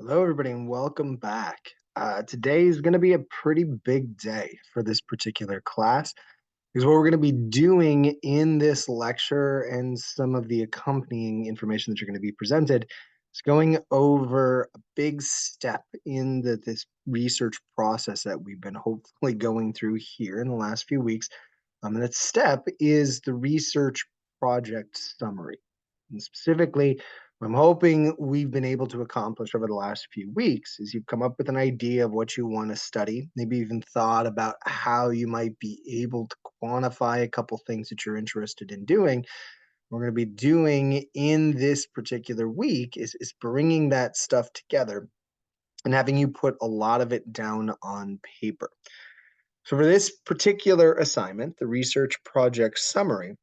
Hello, everybody, and welcome back. Today is going to be a pretty big day for this particular class because what we're going to be doing in this lecture and some of the accompanying information that you're going to be presented is going over a big step in this research process that we've been hopefully going through here in the last few weeks. And that step is the research project summary. And specifically, what I'm hoping we've been able to accomplish over the last few weeks is you've come up with an idea of what you want to study, maybe even thought about how you might be able to quantify a couple things that you're interested in doing. We're going to be doing in this particular week is bringing that stuff together and having you put a lot of it down on paper. So for this particular assignment, the research project summary,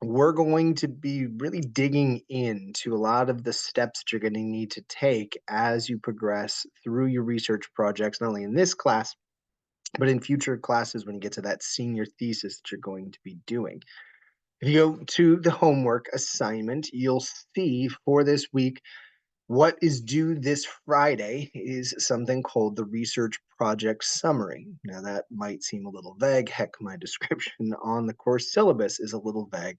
we're going to be really digging into a lot of the steps that you're going to need to take as you progress through your research projects, not only in this class, but in future classes when you get to that senior thesis that you're going to be doing. If you go to the homework assignment, you'll see for this week what is due this Friday is something called the research project summary. Now, that might seem a little vague. Heck, my description on the course syllabus is a little vague.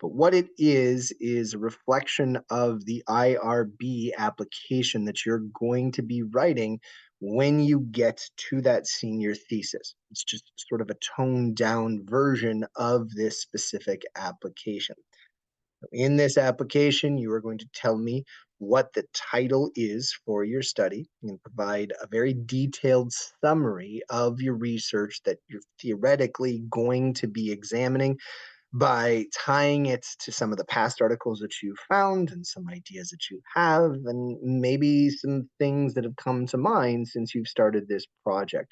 But what it is a reflection of the IRB application that you're going to be writing when you get to that senior thesis. It's just sort of a toned down version of this specific application. In this application, you are going to tell me what the title is for your study and provide a very detailed summary of your research that you're theoretically going to be examining by tying it to some of the past articles that you found and some ideas that you have, and maybe some things that have come to mind since you've started this project,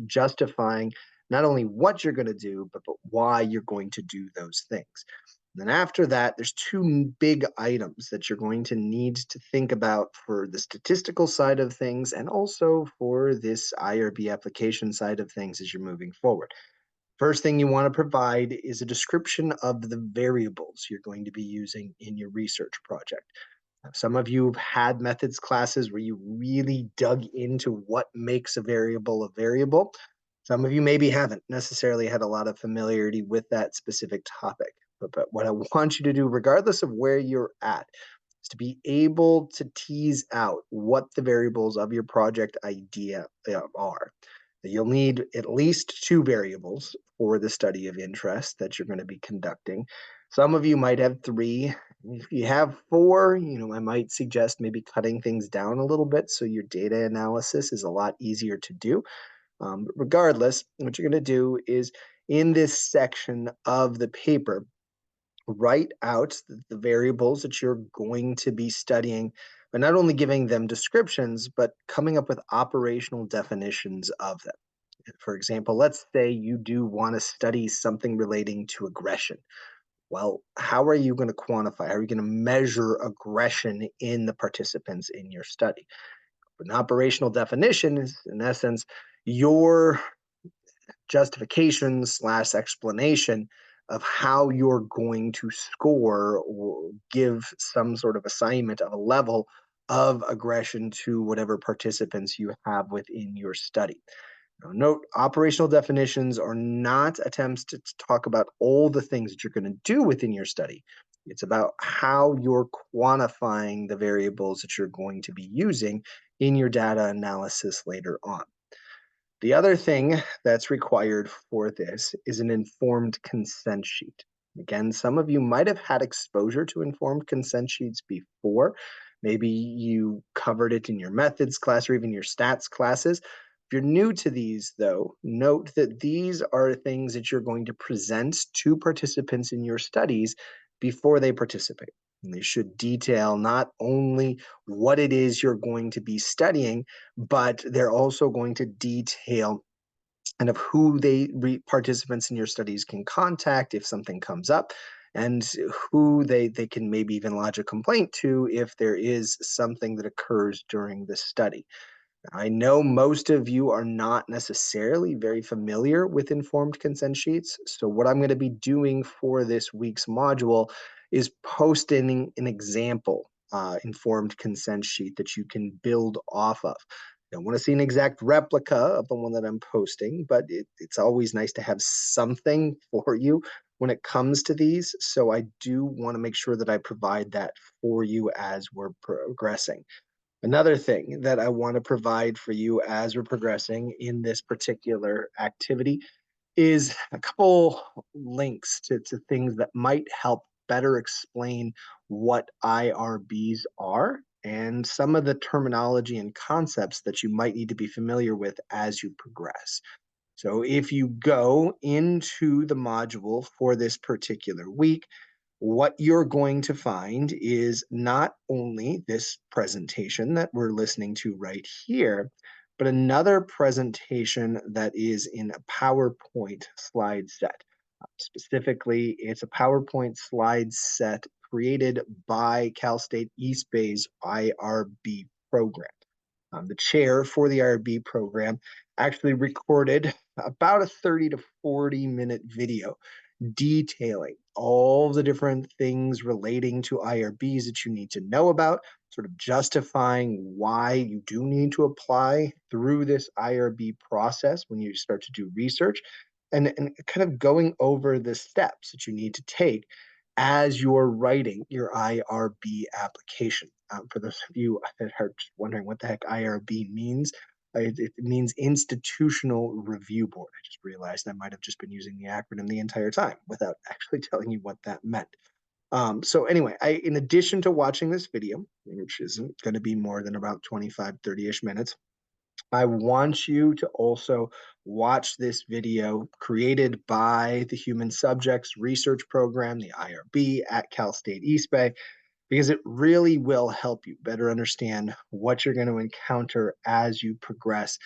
justifying not only what you're going to do, but why you're going to do those things. And then after that, there's two big items that you're going to need to think about for the statistical side of things and also for this IRB application side of things as you're moving forward. First thing you want to provide is a description of the variables you're going to be using in your research project. Now, some of you have had methods classes where you really dug into what makes a variable a variable. Some of you maybe haven't necessarily had a lot of familiarity with that specific topic. But what I want you to do, regardless of where you're at, is to be able to tease out what the variables of your project idea are. You'll need at least two variables for the study of interest that you're going to be conducting. Some of you might have three. If you have four, I might suggest maybe cutting things down a little bit so your data analysis is a lot easier to do. But regardless, what you're going to do is in this section of the paper, write out the variables that you're going to be studying, but not only giving them descriptions, but coming up with operational definitions of them. For example, let's say you do want to study something relating to aggression. Well, how are you going to quantify? How are you going to measure aggression in the participants in your study? An operational definition is, in essence, your justification slash explanation of how you're going to score or give some sort of assignment of a level of aggression to whatever participants you have within your study. Now, note, operational definitions are not attempts to talk about all the things that you're going to do within your study. It's about how you're quantifying the variables that you're going to be using in your data analysis later on. The other thing that's required for this is an informed consent sheet. Again, some of you might have had exposure to informed consent sheets before. Maybe you covered it in your methods class or even your stats classes. If you're new to these, though, note that these are things that you're going to present to participants in your studies before they participate. And they should detail not only what it is you're going to be studying, but they're also going to detail kind of who participants in your studies can contact if something comes up, and who they can maybe even lodge a complaint to if there is something that occurs during the study. I know most of you are not necessarily very familiar with informed consent sheets. So what I'm going to be doing for this week's module is posting an example informed consent sheet that you can build off of. I don't want to see an exact replica of the one that I'm posting, but it's always nice to have something for you when it comes to these. So I do want to make sure that I provide that for you as we're progressing. Another thing that I want to provide for you as we're progressing in this particular activity is a couple links to things that might help better explain what IRBs are and some of the terminology and concepts that you might need to be familiar with as you progress. So if you go into the module for this particular week, what you're going to find is not only this presentation that we're listening to right here, but another presentation that is in a PowerPoint slide set. Specifically, it's a PowerPoint slide set created by Cal State East Bay's IRB program. The chair for the IRB program actually recorded about a 30 to 40-minute video detailing all the different things relating to IRBs that you need to know about, sort of justifying why you do need to apply through this IRB process when you start to do research, and kind of going over the steps that you need to take as you're writing your IRB application. For those of you that are just wondering what the heck IRB means, it means Institutional Review Board. I just realized I might have just been using the acronym the entire time without actually telling you what that meant. So anyway, in addition to watching this video, which isn't going to be more than about 25, 30-ish minutes, I want you to also watch this video created by the Human Subjects Research Program, the IRB at Cal State East Bay, because it really will help you better understand what you're going to encounter as you progress,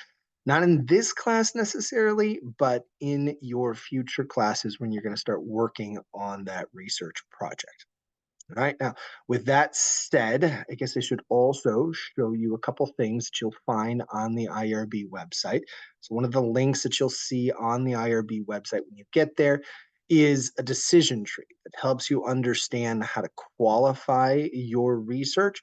not in this class necessarily, but in your future classes when you're going to start working on that research project. All right. Now, with that said, I guess I should also show you a couple things that you'll find on the IRB website. So one of the links that you'll see on the IRB website when you get there is a decision tree that helps you understand how to qualify your research,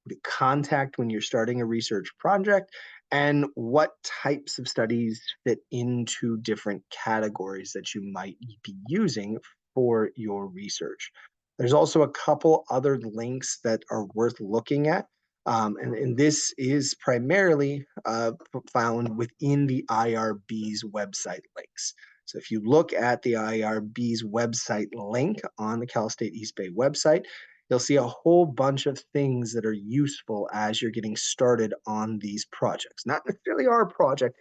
who to contact when you're starting a research project, and what types of studies fit into different categories that you might be using for your research. There's also a couple other links that are worth looking at. And this is primarily found within the IRB's website links. So if you look at the IRB's website link on the Cal State East Bay website, you'll see a whole bunch of things that are useful as you're getting started on these projects. Not necessarily our project,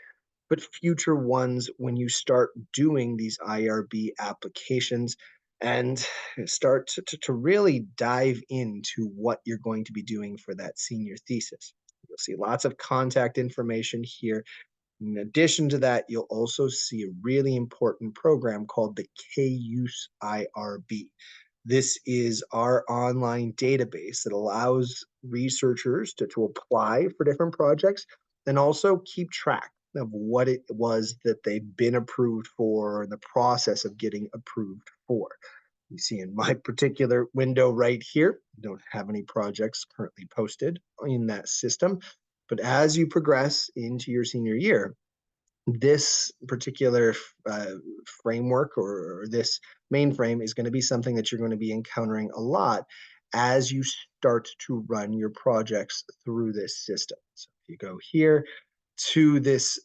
but future ones when you start doing these IRB applications and start to really dive into what you're going to be doing for that senior thesis. You'll see lots of contact information here. In addition to that, you'll also see a really important program called the K-Use IRB. This is our online database that allows researchers to apply for different projects and also keep track of what it was that they've been approved for and the process of getting approved for. You see in my particular window right here, I don't have any projects currently posted in that system. But as you progress into your senior year, this particular framework or this mainframe is going to be something that you're going to be encountering a lot as you start to run your projects through this system. So if you go here to this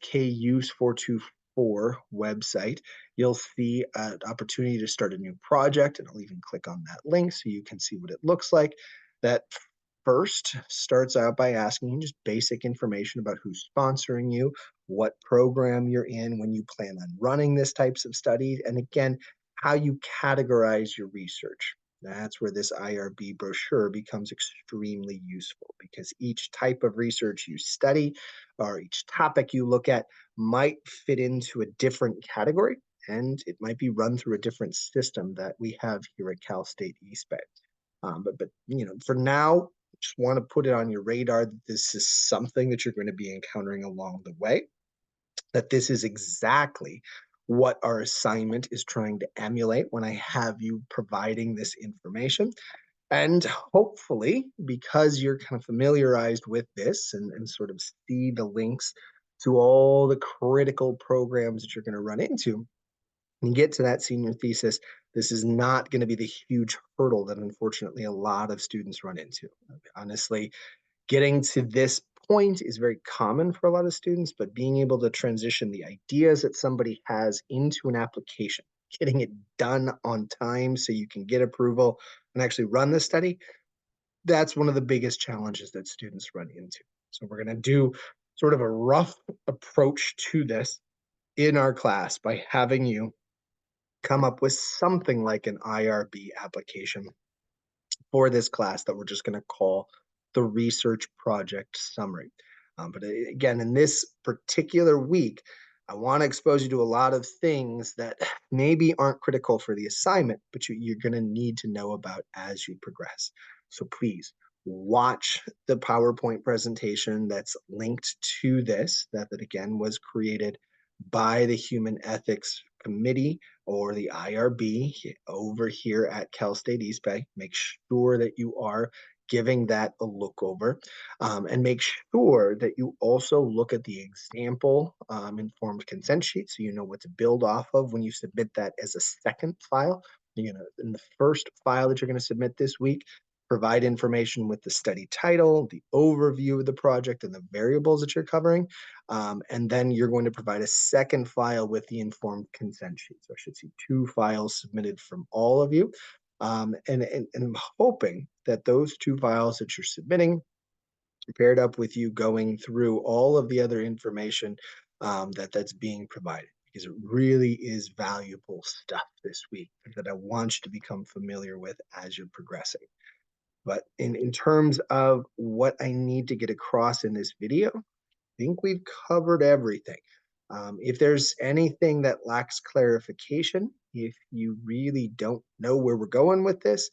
KUSE 424 website, you'll see an opportunity to start a new project, and I'll even click on that link so you can see what it looks like. That first starts out by asking you just basic information about who's sponsoring you, what program you're in, when you plan on running this types of study, and again, how you categorize your research. That's where this IRB brochure becomes extremely useful because each type of research you study or each topic you look at might fit into a different category, and it might be run through a different system that we have here at Cal State East Bay. But for now, just want to put it on your radar that this is something that you're going to be encountering along the way, that this is exactly what our assignment is trying to emulate when I have you providing this information. And hopefully, because you're kind of familiarized with this and sort of see the links to all the critical programs that you're going to run into, when you get to that senior thesis, this is not going to be the huge hurdle that unfortunately a lot of students run into. Honestly, getting to this point is very common for a lot of students, but being able to transition the ideas that somebody has into an application, getting it done on time so you can get approval and actually run the study, that's one of the biggest challenges that students run into. So we're going to do sort of a rough approach to this in our class by having you come up with something like an IRB application for this class that we're just going to call the research project summary. But again, in this particular week, I want to expose you to a lot of things that maybe aren't critical for the assignment, but you're going to need to know about as you progress. So please watch the PowerPoint presentation that's linked to this, that again was created by the Human Ethics Committee or the IRB over here at Cal State East Bay. Make sure that you are giving that a look over, and make sure that you also look at the example informed consent sheet so you know what to build off of when you submit that as a second file. You're gonna, in the first file that you're going to submit this week, provide information with the study title, the overview of the project, and the variables that you're covering. And then you're going to provide a second file with the informed consent sheet. So I should see two files submitted from all of you. And I'm hoping that those two files that you're submitting, paired up with you going through all of the other information that's being provided, because it really is valuable stuff this week that I want you to become familiar with as you're progressing. But in terms of what I need to get across in this video, I think we've covered everything. If there's anything that lacks clarification, if you really don't know where we're going with this,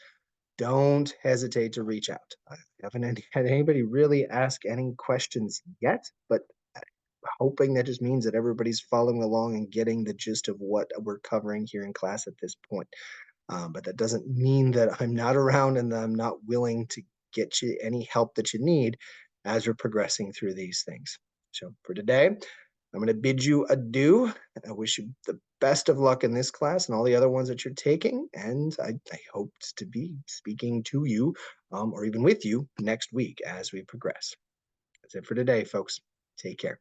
don't hesitate to reach out. I haven't had anybody really ask any questions yet, but hoping that just means that everybody's following along and getting the gist of what we're covering here in class at this point. But that doesn't mean that I'm not around and that I'm not willing to get you any help that you need as we're progressing through these things. So for today, I'm going to bid you adieu. I wish you the best of luck in this class and all the other ones that you're taking. And I hope to be speaking to you or even with you next week as we progress. That's it for today, folks. Take care.